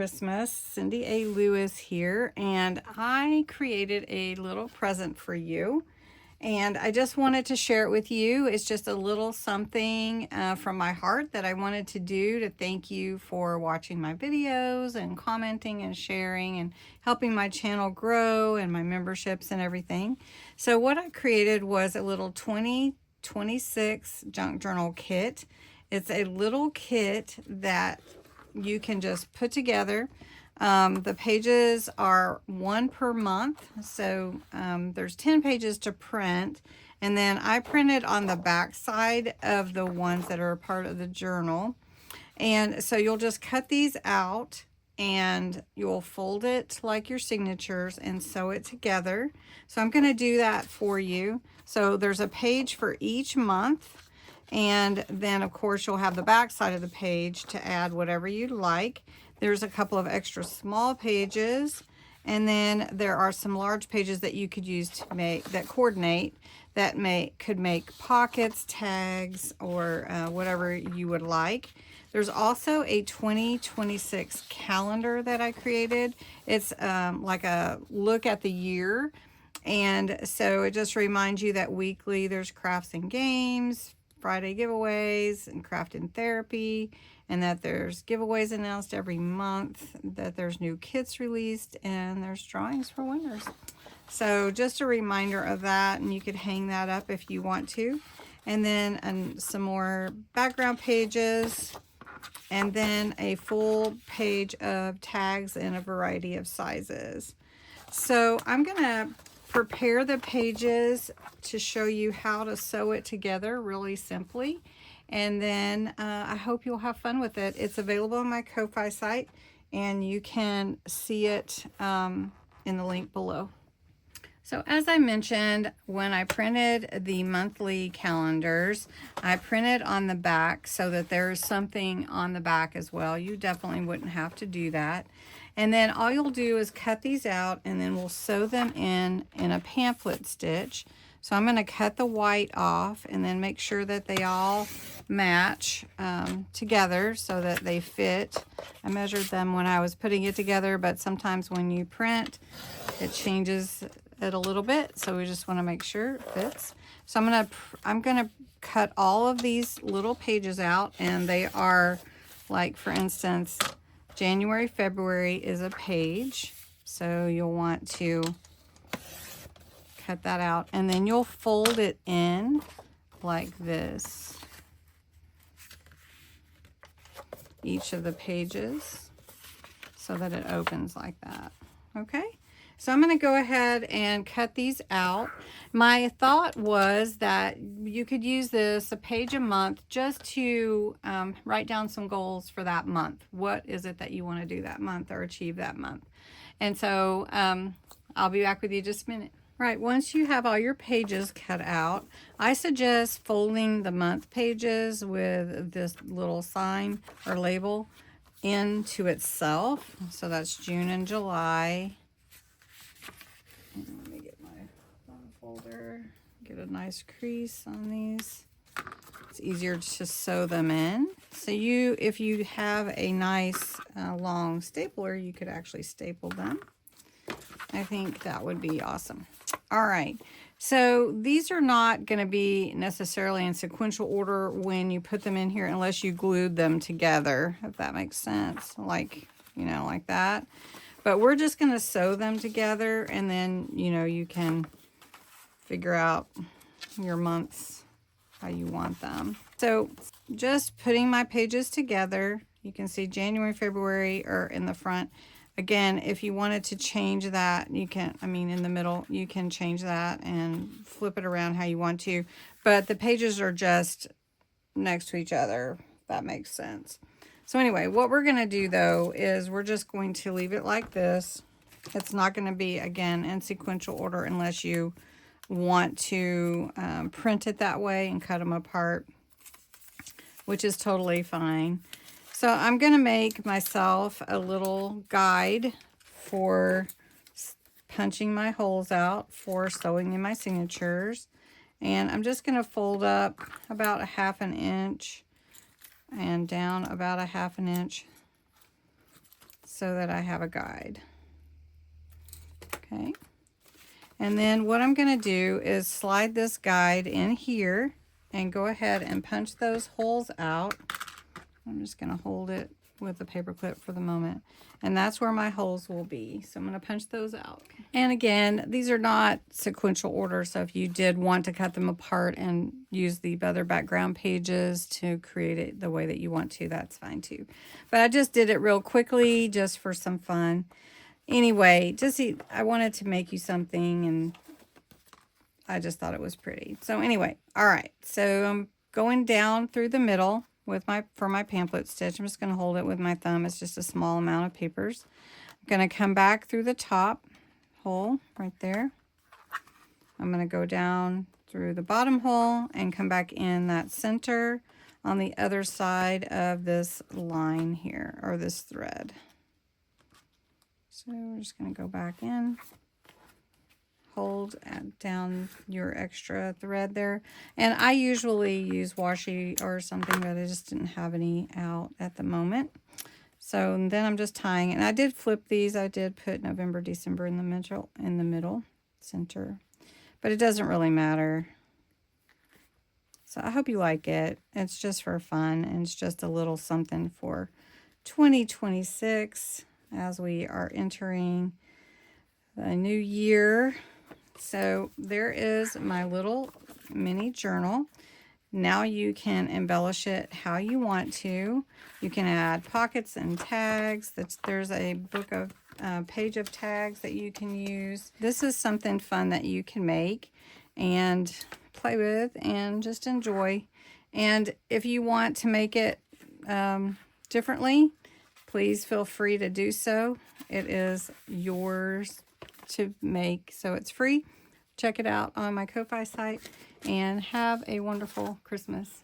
Christmas. Cindy A. Lewis here, and I created a little present for you. And I just wanted to share it with you. It's just a little something from my heart that I wanted to do to thank you for watching my videos and commenting and sharing and helping my channel grow and my memberships and everything. So what I created was a little 2026 junk journal kit. It's a little kit that you can just put together. The pages are 1 per month, so there's 10 pages to print, and then I printed on the back side of the ones that are a part of the journal. And so you'll just cut these out and you'll fold it like your signatures and sew it together. So I'm going to do that for you. So there's a page for each month, and then of course you'll have the back side of the page to add whatever you'd like. There's a couple of extra small pages, and then there are some large pages that you could use to make that coordinate, that could make pockets, tags, or whatever you would like. There's also a 2026 calendar that I created. It's like a look at the year, and so it just reminds you that weekly there's crafts and games, Friday giveaways, and craft and therapy, and that there's giveaways announced every month, that there's new kits released, and there's drawings for winners. So just a reminder of that, and you could hang that up if you want to. And then some more background pages, and then a full page of tags in a variety of sizes. So I'm gonna prepare the pages to show you how to sew it together really simply. And then I hope you'll have fun with it. It's available on my Ko-Fi site, and you can see it in the link below. So as I mentioned, when I printed the monthly calendars, I printed on the back so that there's something on the back as well. You definitely wouldn't have to do that. And then all you'll do is cut these out, and then we'll sew them in a pamphlet stitch. So I'm going to cut the white off and then make sure that they all match together so that they fit. I measured them when I was putting it together, but sometimes when you print, it changes it a little bit. So we just want to make sure it fits. So I'm gonna cut all of these little pages out, and they are, like, for instance, January, February is a page. So you'll want to cut that out, and then you'll fold it in like this, each of the pages, so that it opens like that. Okay, so I'm going to go ahead and cut these out. My thought was that you could use this a page a month just to write down some goals for that month. What is it that you want to do that month or achieve that month? And so I'll be back with you just a minute. Right, once you have all your pages cut out, I suggest folding the month pages with this little sign or label into itself. So that's June and July. And let me get my folder, get a nice crease on these. It's easier to sew them in. So if you have a nice long stapler, you could actually staple them. I think that would be awesome. All right, so these are not going to be necessarily in sequential order when you put them in here, unless you glued them together, if that makes sense, like, you know, like that. But we're just going to sew them together, and then, you know, you can figure out your months how you want them. So just putting my pages together, you can see January, February are in the front. Again, if you wanted to change that, you can, I mean, in the middle, you can change that and flip it around how you want to. But the pages are just next to each other, if that makes sense. So anyway, what we're going to do, though, is we're just going to leave it like this. It's not going to be, again, in sequential order unless you want to print it that way and cut them apart, which is totally fine. So I'm going to make myself a little guide for punching my holes out for sewing in my signatures. And I'm just going to fold up about a 1/2 inch and down about a 1/2 inch. so that I have a guide. Okay. And then what I'm going to do is slide this guide in here and go ahead and punch those holes out. I'm just going to hold it with a paper clip for the moment. And that's where my holes will be. So I'm going to punch those out. And again, these are not sequential order. So if you did want to cut them apart and use the other background pages to create it the way that you want to, that's fine too. But I just did it real quickly just for some fun. Anyway, I wanted to make you something and I just thought it was pretty. So anyway, all right. So I'm going down through the middle for my pamphlet stitch. I'm just going to hold it with my thumb. It's just a small amount of papers. I'm going to come back through the top hole right there. I'm going to go down through the bottom hole and come back in that center on the other side of this line here, or this thread. So we're just going to go back in, hold down your extra thread there. And I usually use washi or something, but I just didn't have any out at the moment. So then I'm just tying, and I did flip these. I did put November, December in the middle center, but it doesn't really matter. So I hope you like it. It's just for fun, and it's just a little something for 2026 as we are entering a new year. So there is my little mini journal. Now you can embellish it how you want to. You can add pockets and tags. There's a page of tags that you can use. This is something fun that you can make and play with and just enjoy. And if you want to make it differently, please feel free to do so. It is yours to make, so it's free. Check it out on my Ko-Fi site, and have a wonderful Christmas.